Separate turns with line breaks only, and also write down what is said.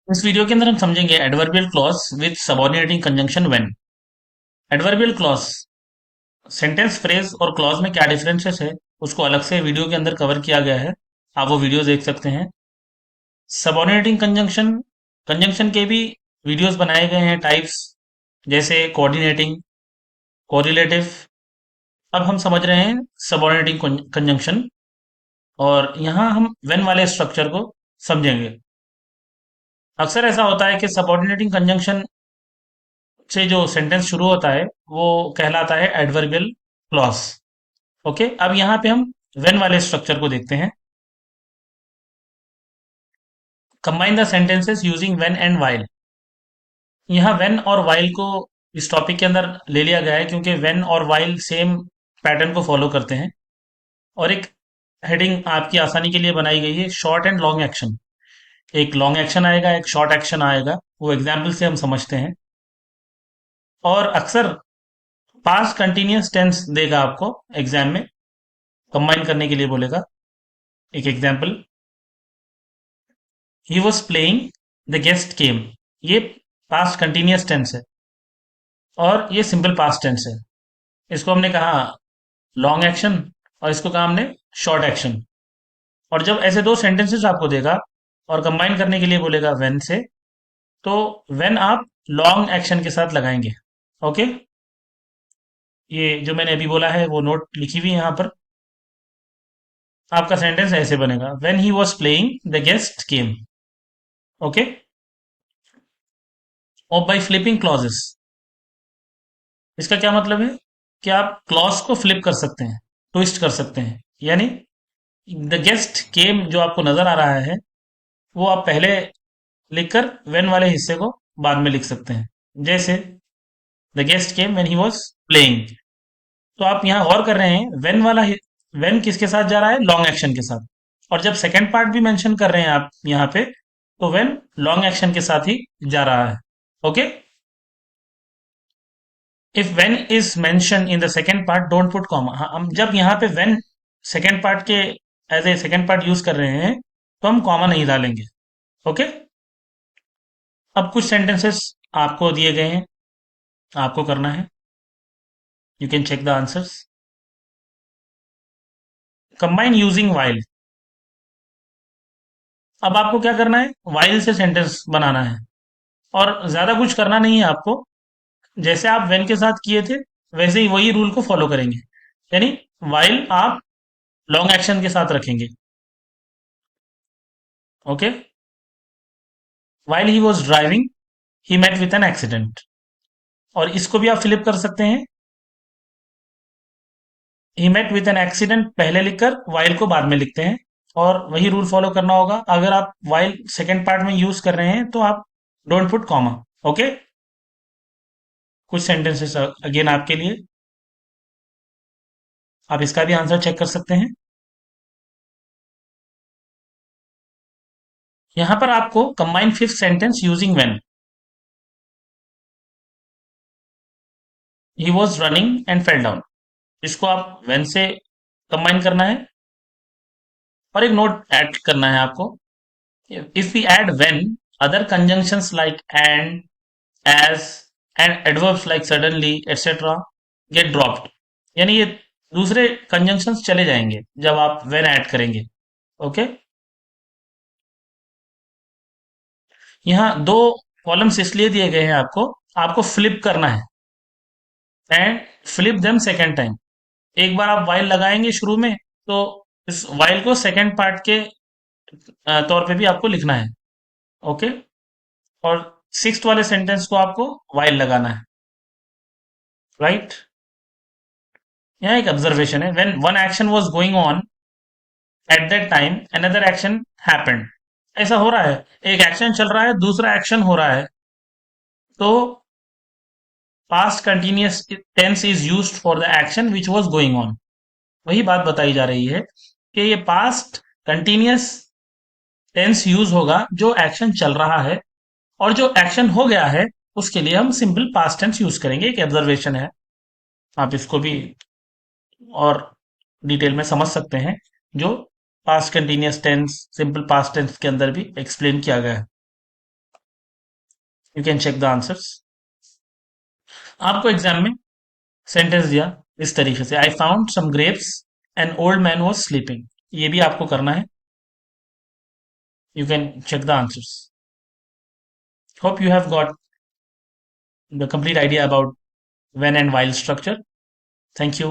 इस वीडियो के अंदर हम समझेंगे adverbial clause with subordinating conjunction when. Adverbial clause sentence phrase और क्लॉज में क्या डिफरेंसेस है उसको अलग से वीडियो के अंदर कवर किया गया है। आप वो वीडियो देख सकते हैं। सबऑर्डिनेटिंग कंजंक्शन कंजंक्शन के भी वीडियोस बनाए गए हैं टाइप्स, जैसे कोऑर्डिनेटिंग, कोरिलेटिव। अब हम समझ रहे हैं सबऑर्डिनेटिंग कंजंक्शन, और यहाँ हम व्हेन वाले स्ट्रक्चर को समझेंगे। अक्सर ऐसा होता है कि सबऑर्डिनेटिंग कंजंक्शन से जो सेंटेंस शुरू होता है वो कहलाता है एडवर्बियल क्लॉज। ओके, अब यहाँ पे हम व्हेन वाले स्ट्रक्चर को देखते हैं। Combine the sentences using when and while. यहाँ व्हेन और व्हाइल को इस टॉपिक के अंदर ले लिया गया है क्योंकि व्हेन और व्हाइल सेम पैटर्न को फॉलो करते हैं। और एक हेडिंग आपकी आसानी के लिए बनाई गई है, शॉर्ट एंड लॉन्ग एक्शन। एक लॉन्ग एक्शन आएगा, एक शॉर्ट एक्शन आएगा, वो एग्जाम्पल से हम समझते हैं। और अक्सर पास्ट कंटिन्यूअस टेंस देगा आपको एग्जाम में, कंबाइन करने के लिए बोलेगा। एक example, he was playing, the guest came. ये पास्ट कंटिन्यूअस टेंस है और ये सिंपल पास्ट टेंस है। इसको हमने कहा लॉन्ग एक्शन और इसको कहा हमने शॉर्ट एक्शन। और जब ऐसे दो सेंटेंसेस आपको देगा और कंबाइन करने के लिए बोलेगा व्हेन से, तो व्हेन आप लॉन्ग एक्शन के साथ लगाएंगे। ओके, ये जो मैंने अभी बोला है वो नोट लिखी हुई है यहाँ पर। आपका सेंटेंस ऐसे बनेगा, when he was playing the guest came. Okay, और बाई फ्लिपिंग क्लॉजेस, इसका क्या मतलब है कि आप क्लॉज को फ्लिप कर सकते हैं, ट्विस्ट कर सकते हैं। यानी द गेस्ट केम जो आपको नजर आ रहा है वो आप पहले लिखकर व्हेन वाले हिस्से को बाद में लिख सकते हैं। जैसे the guest came when he was playing, तो आप यहाँ गौर कर रहे हैं व्हेन वाला व्हेन किसके साथ जा रहा है, लॉन्ग एक्शन के साथ। और जब सेकेंड पार्ट भी मेंशन कर रहे हैं आप यहाँ पे, तो व्हेन लॉन्ग एक्शन के साथ ही जा रहा है। Okay, if when is mention in the second part don't put comma. हाँ, हम जब यहाँ पे व्हेन सेकेंड पार्ट के as a second part use कर रहे हैं तो हम कॉमा नहीं डालेंगे। ओके, अब कुछ सेंटेंसेस आपको दिए गए हैं, आपको करना है। You can check the answers. Combine using while. अब आपको क्या करना है, वाइल से सेंटेंस बनाना है और ज्यादा कुछ करना नहीं है आपको। जैसे आप वेन के साथ किए थे वैसे ही वही रूल को फॉलो करेंगे। यानी वाइल आप लॉन्ग एक्शन के साथ रखेंगे। Okay, while he was driving he met with an accident. और इसको भी आप फ्लिप कर सकते हैं, he met with an accident पहले लिखकर वाइल को बाद में लिखते हैं। और वही रूल फॉलो करना होगा। अगर आप वाइल सेकेंड पार्ट में यूज कर रहे हैं तो आप डोंट पुट कॉमा। ओके, कुछ सेंटेंसेस अगेन आपके लिए, आप इसका भी आंसर चेक कर सकते हैं। यहां पर आपको combine fifth sentence using when. He was running and fell down, इसको आप व्हेन से कंबाइन करना है। और एक नोट ऐड करना है आपको, if we add when other conjunctions like and, as and adverbs like suddenly etcetera get dropped. यानी ये दूसरे कंजंक्शंस चले जाएंगे जब आप व्हेन ऐड करेंगे। ओके, यहाँ दो कॉलम्स इसलिए दिए गए हैं आपको, आपको फ्लिप करना है and flip them second time. एक बार आप वाइल लगाएंगे शुरू में, तो इस वाइल को सेकेंड पार्ट के तौर पे भी आपको लिखना है। ओके, और सिक्स्थ वाले सेंटेंस को आपको वाइल लगाना है। राइट, यहाँ एक ऑब्जर्वेशन है, when one action was going on at that time another action happened. ऐसा हो रहा है, एक एक्शन चल रहा है दूसरा एक्शन हो रहा है, तो past continuous tense is used for the action which was going on. वही बात बताई जा रही है कि ये पास्ट कंटिन्यूअस टेंस यूज होगा जो एक्शन चल रहा है, और जो एक्शन हो गया है उसके लिए हम सिंपल पास्ट टेंस यूज करेंगे। एक ऑब्जर्वेशन है, आप इसको भी और डिटेल में समझ सकते हैं, जो past continuous tense simple past tense के अंदर भी एक्सप्लेन किया गया है। You can check the answers. आपको एग्जाम में सेंटेंस दिया इस तरीके से, I found some grapes an old man was sleeping, ये भी आपको करना है। You can check the answers. Hope you have got the complete idea about when and while structure. Thank you.